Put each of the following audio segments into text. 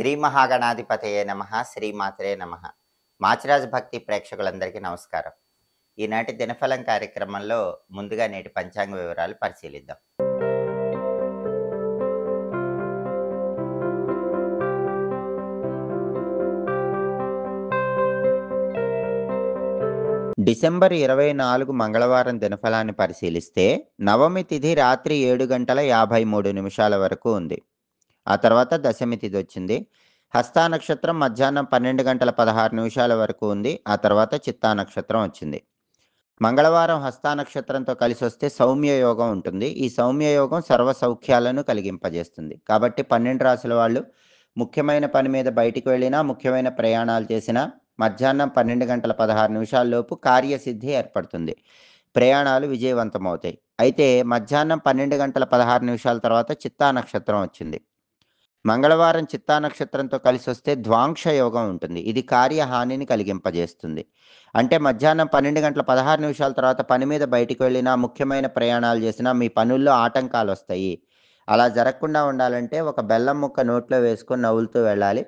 శ్రీ మహాగణాధిపతయే నమః. శ్రీమాత్రే నమః. మాచిరాజు భక్తి ప్రేక్షకులందరికీ నమస్కారం. ఈనాటి దినఫలం కార్యక్రమంలో ముందుగా నేటి పంచాంగ వివరాలు పరిశీలిద్దాం. డిసెంబర్ 24 మంగళవారం దినఫలాన్ని పరిశీలిస్తే నవమి తిథి రాత్రి 7:53 వరకు ఉంది. ఆ తర్వాత దశమి తిథి వచ్చింది. హస్తా నక్షత్రం మధ్యాహ్నం 12:16 వరకు ఉంది. ఆ తర్వాత చిత్తా నక్షత్రం వచ్చింది. మంగళవారం హస్తా నక్షత్రంతో కలిసి వస్తే సౌమ్య యోగం ఉంటుంది. ఈ సౌమ్య యోగం సర్వ సౌఖ్యాలను కలిగింపజేస్తుంది. కాబట్టి 12 రాశుల వాళ్ళు ముఖ్యమైన పని మీద బయటికి వెళ్ళినా, ముఖ్యమైన ప్రయాణాలు చేసినా మధ్యాహ్నం 12:16 లోపు కార్యసిద్ధి ఏర్పడుతుంది. ప్రయాణాలు విజయవంతమవుతాయి. అయితే మధ్యాహ్నం 12:16 తర్వాత చిత్తా నక్షత్రం వచ్చింది. మంగళవారం చిత్తా నక్షత్రంతో కలిసి వస్తే ద్వాంక్ష యోగం ఉంటుంది. ఇది కార్యహానిని కలిగింపజేస్తుంది. అంటే మధ్యాహ్నం 12:16 తర్వాత పని మీద బయటికి వెళ్ళినా, ముఖ్యమైన ప్రయాణాలు చేసినా మీ పనుల్లో ఆటంకాలు వస్తాయి. అలా జరగకుండా ఉండాలంటే ఒక బెల్లం ముక్క నోట్లో వేసుకొని నవ్వులుతూ వెళ్ళాలి.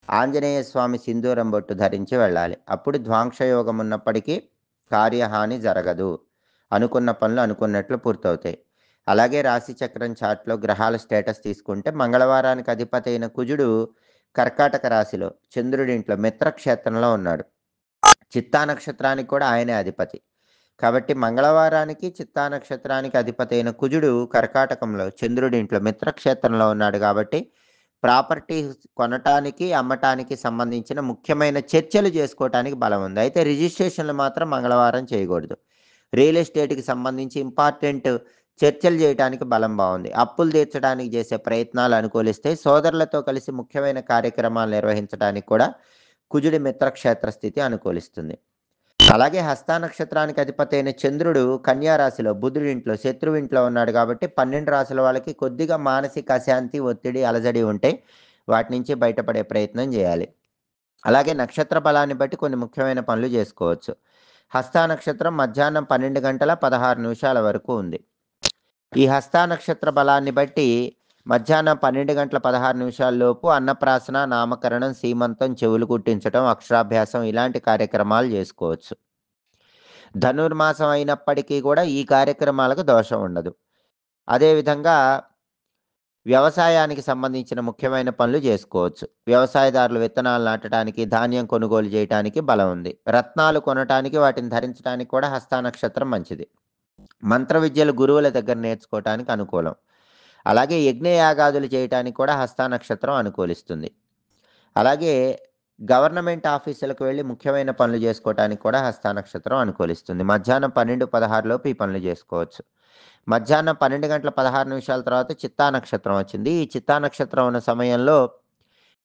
ఆంజనేయ స్వామి సింధూరం బొట్టు ధరించి వెళ్ళాలి. అప్పుడు ద్వాంక్ష యోగం ఉన్నప్పటికీ కార్యహాని జరగదు. అనుకున్న పనులు అనుకున్నట్లు పూర్తవుతాయి. అలాగే రాశి చక్రం చార్ట్లో గ్రహాల స్టేటస్ తీసుకుంటే మంగళవారానికి అధిపతి అయిన కుజుడు కర్కాటక రాశిలో చంద్రుడింట్లో మిత్రక్షేత్రంలో ఉన్నాడు. చిత్తా నక్షత్రానికి కూడా ఆయనే అధిపతి. కాబట్టి మంగళవారానికి చిత్తా నక్షత్రానికి అధిపతి అయిన కుజుడు కర్కాటకంలో చంద్రుడింట్లో మిత్రక్షేత్రంలో ఉన్నాడు. కాబట్టి ప్రాపర్టీస్ కొనటానికి, అమ్మటానికి సంబంధించిన ముఖ్యమైన చర్చలు చేసుకోవటానికి బలం ఉంది. అయితే రిజిస్ట్రేషన్లు మాత్రం మంగళవారం చేయకూడదు. రియల్ ఎస్టేట్కి సంబంధించి ఇంపార్టెంట్ చర్చలు చేయడానికి బలం బాగుంది. అప్పులు తీర్చడానికి చేసే ప్రయత్నాలు అనుకూలిస్తే సోదరులతో కలిసి ముఖ్యమైన కార్యక్రమాలు నిర్వహించడానికి కూడా కుజుడి మిత్రక్షేత్ర స్థితి అనుకూలిస్తుంది. అలాగే హస్తా నక్షత్రానికి అధిపతి అయిన చంద్రుడు కన్యా రాశిలో బుధుడింట్లో శత్రువింట్లో ఉన్నాడు. కాబట్టి 12 రాశుల వాళ్ళకి కొద్దిగా మానసిక అశాంతి, ఒత్తిడి, అలజడి ఉంటే వాటి నుంచి బయటపడే ప్రయత్నం చేయాలి. అలాగే నక్షత్ర బలాన్ని బట్టి కొన్ని ముఖ్యమైన పనులు చేసుకోవచ్చు. హస్తా నక్షత్రం మధ్యాహ్నం 12:16 వరకు ఉంది. ఈ హస్తా నక్షత్ర బలాన్ని బట్టి మధ్యాహ్నం 12:16 లోపు అన్నప్రాసన, నామకరణం, సీమంతం, చెవులు కుట్టించడం, అక్షరాభ్యాసం ఇలాంటి కార్యక్రమాలు చేసుకోవచ్చు. ధనుర్మాసం అయినప్పటికీ కూడా ఈ కార్యక్రమాలకు దోషం ఉండదు. అదేవిధంగా వ్యవసాయానికి సంబంధించిన ముఖ్యమైన పనులు చేసుకోవచ్చు. వ్యవసాయదారులు విత్తనాలు నాటడానికి, ధాన్యం కొనుగోలు చేయడానికి బలం ఉంది. రత్నాలు కొనటానికి, వాటిని ధరించడానికి కూడా హస్తా నక్షత్రం మంచిది. మంత్ర విద్యలు గురువుల దగ్గర నేర్చుకోవటానికి అనుకూలం. అలాగే యజ్ఞయాగాదులు చేయటానికి కూడా హస్తా నక్షత్రం అనుకూలిస్తుంది. అలాగే గవర్నమెంట్ ఆఫీసులకు వెళ్ళి ముఖ్యమైన పనులు చేసుకోవటానికి కూడా హస్తా నక్షత్రం అనుకూలిస్తుంది. మధ్యాహ్నం 12:16 లోపు ఈ పనులు చేసుకోవచ్చు. మధ్యాహ్నం 12:16 తర్వాత చిత్తా నక్షత్రం వచ్చింది. ఈ చిత్తా నక్షత్రం ఉన్న సమయంలో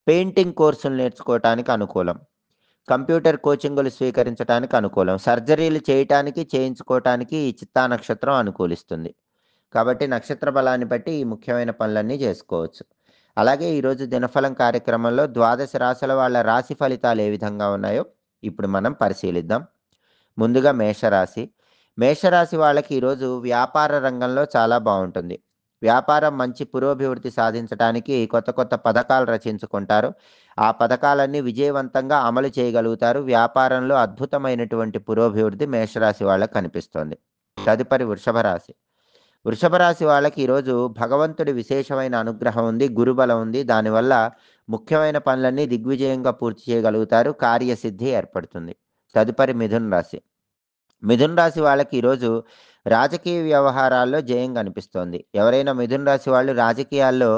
పెయింటింగ్ కోర్సులు నేర్చుకోవటానికి అనుకూలం. కంప్యూటర్ కోచింగులు స్వీకరించడానికి అనుకూలం. సర్జరీలు చేయటానికి, చేయించుకోవటానికి ఈ చిత్తా నక్షత్రం అనుకూలిస్తుంది. కాబట్టి నక్షత్ర బలాన్ని బట్టి ఈ ముఖ్యమైన పనులన్నీ చేసుకోవచ్చు. అలాగే ఈరోజు దినఫలం కార్యక్రమంలో 12 రాశుల వాళ్ళ రాశి ఫలితాలు ఏ విధంగా ఉన్నాయో ఇప్పుడు మనం పరిశీలిద్దాం. ముందుగా మేషరాశి. మేషరాశి వాళ్ళకి ఈరోజు వ్యాపార రంగంలో చాలా బాగుంటుంది. వ్యాపారం మంచి పురోభివృద్ధి సాధించడానికి కొత్త కొత్త పథకాలు రచించుకుంటారు. ఆ పథకాలన్నీ విజయవంతంగా అమలు చేయగలుగుతారు. వ్యాపారంలో అద్భుతమైనటువంటి పురోభివృద్ధి మేషరాశి వాళ్ళకి కనిపిస్తోంది. తదుపరి వృషభ రాశి. వృషభ రాశి వాళ్ళకి ఈరోజు భగవంతుడి విశేషమైన అనుగ్రహం ఉంది, గురుబలం ఉంది. దానివల్ల ముఖ్యమైన పనులన్నీ దిగ్విజయంగా పూర్తి చేయగలుగుతారు. కార్యసిద్ధి ఏర్పడుతుంది. తదుపరి మిథున రాశి. మిథున రాశి వాళ్ళకి ఈరోజు రాజకీయ వ్యవహారాల్లో జయం కనిపిస్తోంది. ఎవరైనా మిథున రాశి వాళ్ళు రాజకీయాల్లో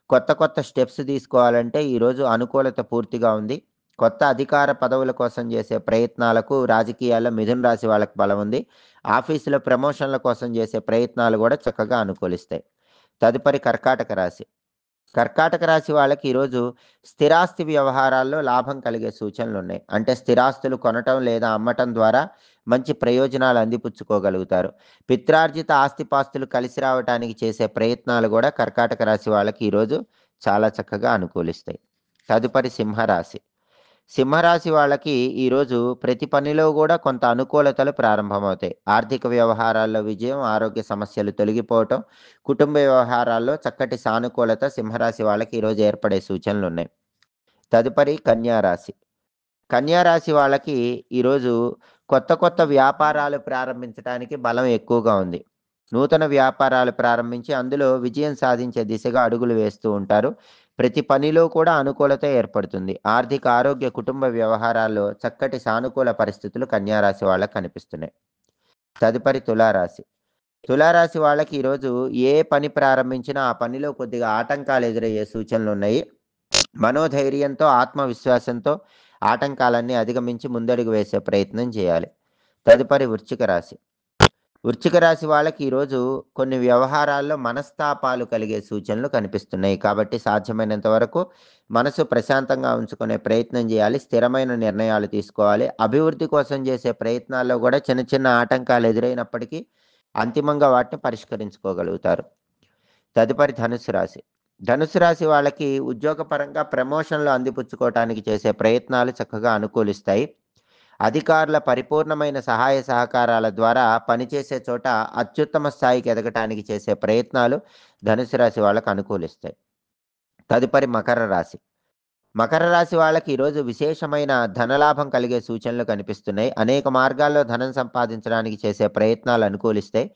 కొత్త కొత్త స్టెప్స్ తీసుకోవాలంటే ఈరోజు అనుకూలత పూర్తిగా ఉంది. కొత్త అధికార పదవుల కోసం చేసే ప్రయత్నాలకు రాజకీయాల్లో మిథున రాశి వాళ్ళకి బలం ఉంది. ఆఫీసులో ప్రమోషన్ల కోసం చేసే ప్రయత్నాలు కూడా చక్కగా అనుకూలిస్తాయి. తదుపరి కర్కాటక రాశి. కర్కాటక రాశి వాళ్ళకి ఈరోజు స్థిరాస్తి వ్యవహారాల్లో లాభం కలిగే సూచనలు ఉన్నాయి. అంటే స్థిరాస్తులు కొనటం లేదా అమ్మటం ద్వారా మంచి ప్రయోజనాలు అందిపుచ్చుకోగలుగుతారు. పిత్రార్జిత ఆస్తిపాస్తులు కలిసి రావడానికి చేసే ప్రయత్నాలు కూడా కర్కాటక రాశి వాళ్ళకి ఈరోజు చాలా చక్కగా అనుకూలిస్తాయి. తదుపరి సింహరాశి. సింహరాశి వాళ్ళకి ఈరోజు ప్రతి పనిలో కూడా కొంత అనుకూలతలు ప్రారంభమవుతాయి. ఆర్థిక వ్యవహారాల్లో విజయం, ఆరోగ్య సమస్యలు తొలగిపోవటం, కుటుంబ వ్యవహారాల్లో చక్కటి సానుకూలత సింహరాశి వాళ్ళకి ఈరోజు ఏర్పడే సూచనలు ఉన్నాయి. తదుపరి కన్యా రాశి. కన్యా రాశి వాళ్ళకి ఈరోజు కొత్త కొత్త వ్యాపారాలు ప్రారంభించడానికి బలం ఎక్కువగా ఉంది. నూతన వ్యాపారాలు ప్రారంభించి అందులో విజయం సాధించే దిశగా అడుగులు వేస్తూ ఉంటారు. ప్రతి పనిలో కూడా అనుకూలత ఏర్పడుతుంది. ఆర్థిక, ఆరోగ్య, కుటుంబ వ్యవహారాల్లో చక్కటి సానుకూల పరిస్థితులు కన్యా రాశి వాళ్ళకి కనిపిస్తున్నాయి. తదుపరి తులారాశి. తులారాశి వాళ్ళకి ఈరోజు ఏ పని ప్రారంభించినా ఆ పనిలో కొద్దిగా ఆటంకాలు ఎదురయ్యే సూచనలున్నాయి. మనోధైర్యంతో, ఆత్మవిశ్వాసంతో ఆటంకాలన్నీ అధిగమించి ముందడుగు వేసే ప్రయత్నం చేయాలి. తదుపరి వృశ్చిక రాశి. వృశ్చిక రాశి వాళ్ళకి ఈరోజు కొన్ని వ్యవహారాల్లో మనస్తాపాలు కలిగే సూచనలు కనిపిస్తున్నాయి. కాబట్టి సాధ్యమైనంత వరకు మనసు ప్రశాంతంగా ఉంచుకునే ప్రయత్నం చేయాలి. స్థిరమైన నిర్ణయాలు తీసుకోవాలి. అభివృద్ధి కోసం చేసే ప్రయత్నాల్లో కూడా చిన్న చిన్న ఆటంకాలు ఎదురైనప్పటికీ అంతిమంగా వాటిని పరిష్కరించుకోగలుగుతారు. తదుపరి ధనుస్సు రాశి. ధనుస్సు రాశి వాళ్ళకి ఉద్యోగపరంగా ప్రమోషన్‌లు అందిపుచ్చుకోవటానికి చేసే ప్రయత్నాలు చక్కగా అనుకూలిస్తాయి. అధికారుల పరిపూర్ణమైన సహాయ సహకారాల ద్వారా పనిచేసే చోట అత్యుత్తమ స్థాయికి ఎదగటానికి చేసే ప్రయత్నాలు ధనుసు రాశి వాళ్ళకు అనుకూలిస్తాయి. తదుపరి మకర రాశి. మకర రాశి వాళ్ళకి ఈరోజు విశేషమైన ధనలాభం కలిగే సూచనలు కనిపిస్తున్నాయి. అనేక మార్గాల్లో ధనం సంపాదించడానికి చేసే ప్రయత్నాలు అనుకూలిస్తాయి.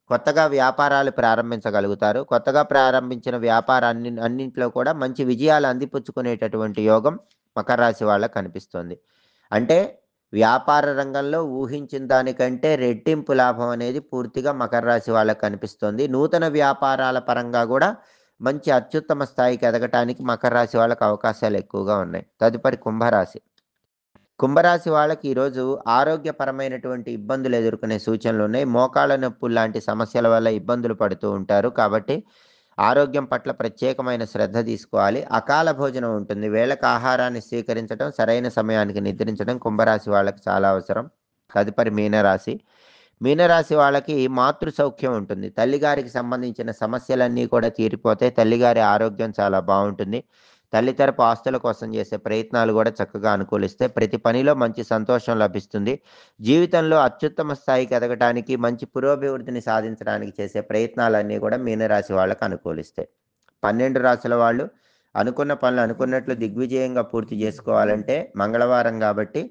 కొత్తగా వ్యాపారాలు ప్రారంభించగలుగుతారు. కొత్తగా ప్రారంభించిన అన్నింట్లో కూడా మంచి విజయాలు అందిపుచ్చుకునేటటువంటి యోగం మకర రాశి వాళ్ళకి కనిపిస్తుంది. అంటే వ్యాపార రంగంలో ఊహించిన దానికంటే రెట్టింపు లాభం అనేది పూర్తిగా మకర రాశి వాళ్ళకి కనిపిస్తుంది. నూతన వ్యాపారాల పరంగా గూడా మంచి అత్యుత్తమ స్థాయికి ఎదగటానికి మకర రాశి వాళ్ళకి అవకాశాలు ఎక్కువగా ఉన్నాయి. తదుపరి కుంభరాశి. కుంభరాశి వాళ్ళకి ఈరోజు ఆరోగ్యపరమైనటువంటి ఇబ్బందులు ఎదుర్కొనే సూచనలున్నాయి. మోకాళ్ళ నొప్పులు లాంటి సమస్యల వల్ల ఇబ్బందులు పడుతూ ఉంటారు. కాబట్టి ఆరోగ్యం పట్ల ప్రత్యేకమైన శ్రద్ధ తీసుకోవాలి. అకాల భోజనం ఉంటుంది. వేళకు ఆహారాన్ని స్వీకరించడం, సరైన సమయానికి నిద్రించడం కుంభరాశి వాళ్ళకి చాలా అవసరం. తదుపరి మీనరాశి. మీనరాశి వాళ్ళకి మాతృ సౌఖ్యం ఉంటుంది. తల్లిగారికి సంబంధించిన సమస్యలన్నీ కూడా తీరిపోతాయి. తల్లిగారి ఆరోగ్యం చాలా బావుంటుంది. తల్లి తరపు ఆస్తుల కోసం చేసే ప్రయత్నాలు కూడా చక్కగా అనుకూలిస్తాయి. ప్రతి పనిలో మంచి సంతోషం లభిస్తుంది. జీవితంలో అత్యుత్తమ స్థాయికి ఎదగటానికి, మంచి పురోభివృద్ధిని సాధించడానికి చేసే ప్రయత్నాలన్నీ కూడా మీనరాశి వాళ్ళకి అనుకూలిస్తాయి. 12 రాశుల వాళ్ళు అనుకున్న పనులు అనుకున్నట్లు దిగ్విజయంగా పూర్తి చేసుకోవాలంటే మంగళవారం కాబట్టి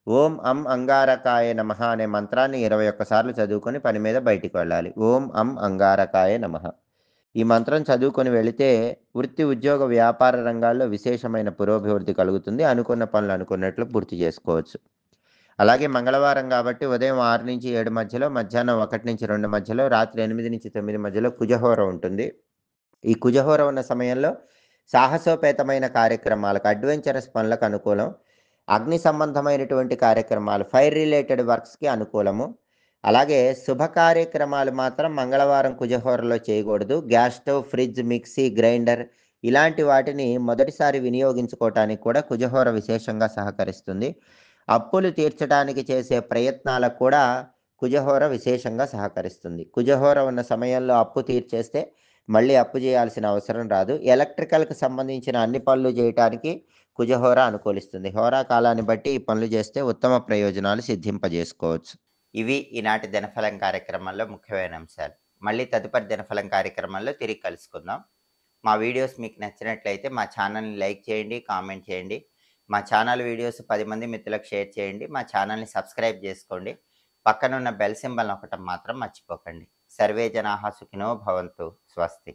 ఓం అం అంగారకాయ నమః అనే మంత్రాన్ని 21 సార్లు చదువుకొని పని మీద బయటికి వెళ్ళాలి. ఓం అం అంగారకాయ నమః. ఈ మంత్రం చదువుకొని వెళితే వృత్తి, ఉద్యోగ, వ్యాపార రంగాల్లో విశేషమైన పురోభివృద్ధి కలుగుతుంది. అనుకున్న పనులు అనుకున్నట్లు పూర్తి చేసుకోవచ్చు. అలాగే మంగళవారం కాబట్టి ఉదయం 6-7 మధ్యలో, మధ్యాహ్నం 1-2 మధ్యలో, రాత్రి 8-9 మధ్యలో కుజహోర ఉంటుంది. ఈ కుజహోర ఉన్న సమయంలో సాహసోపేతమైన కార్యక్రమాలకు, అడ్వెంచరస్ పనులకు అనుకూలం. అగ్ని సంబంధమైనటువంటి కార్యక్రమాలు, ఫైర్ రిలేటెడ్ వర్క్స్‌కి అనుకూలము. అలాగే శుభ కార్యక్రమాలు మాత్రం మంగళవారం కుజహోరలో చేయకూడదు. Gas stove, fridge, mixie, grinder ఇలాంటి వాటిని మొదటిసారి వినియోగించుకోవటానికి కూడా కుజహోర విశేషంగా సహకరిస్తుంది. అప్పులు తీర్చడానికి చేసే ప్రయత్నాలకు కూడా కుజహోర విశేషంగా సహకరిస్తుంది. కుజహోర ఉన్న సమయంలో అప్పు తీర్చేస్తే మళ్ళీ అప్పు చేయాల్సిన అవసరం రాదు. ఎలక్ట్రికల్‌కి సంబంధించిన అన్ని పనులు చేయటానికి కుజహోర అనుకూలిస్తుంది. హోరా కాలాన్ని బట్టి ఈ పనులు చేస్తే ఉత్తమ ప్రయోజనాలు సిద్ధింపజేసుకోవచ్చు. ఇవి ఈనాటి దినఫలం కార్యక్రమంలో ముఖ్యమైన అంశాలు. మళ్ళీ తదుపరి దినఫలం కార్యక్రమంలో తిరిగి కలుసుకుందాం. మా వీడియోస్ మీకు నచ్చినట్లయితే మా ఛానల్‌ని లైక్ చేయండి, కామెంట్ చేయండి. మా ఛానల్ వీడియోస్ 10 మంది మిత్రులకు షేర్ చేయండి. మా ఛానల్‌ని సబ్స్క్రైబ్ చేసుకోండి. పక్కనున్న బెల్ సింబల్ నొక్కటం మాత్రం మర్చిపోకండి. సర్వే జనాః సుఖినో భవంతు. స్వస్తి.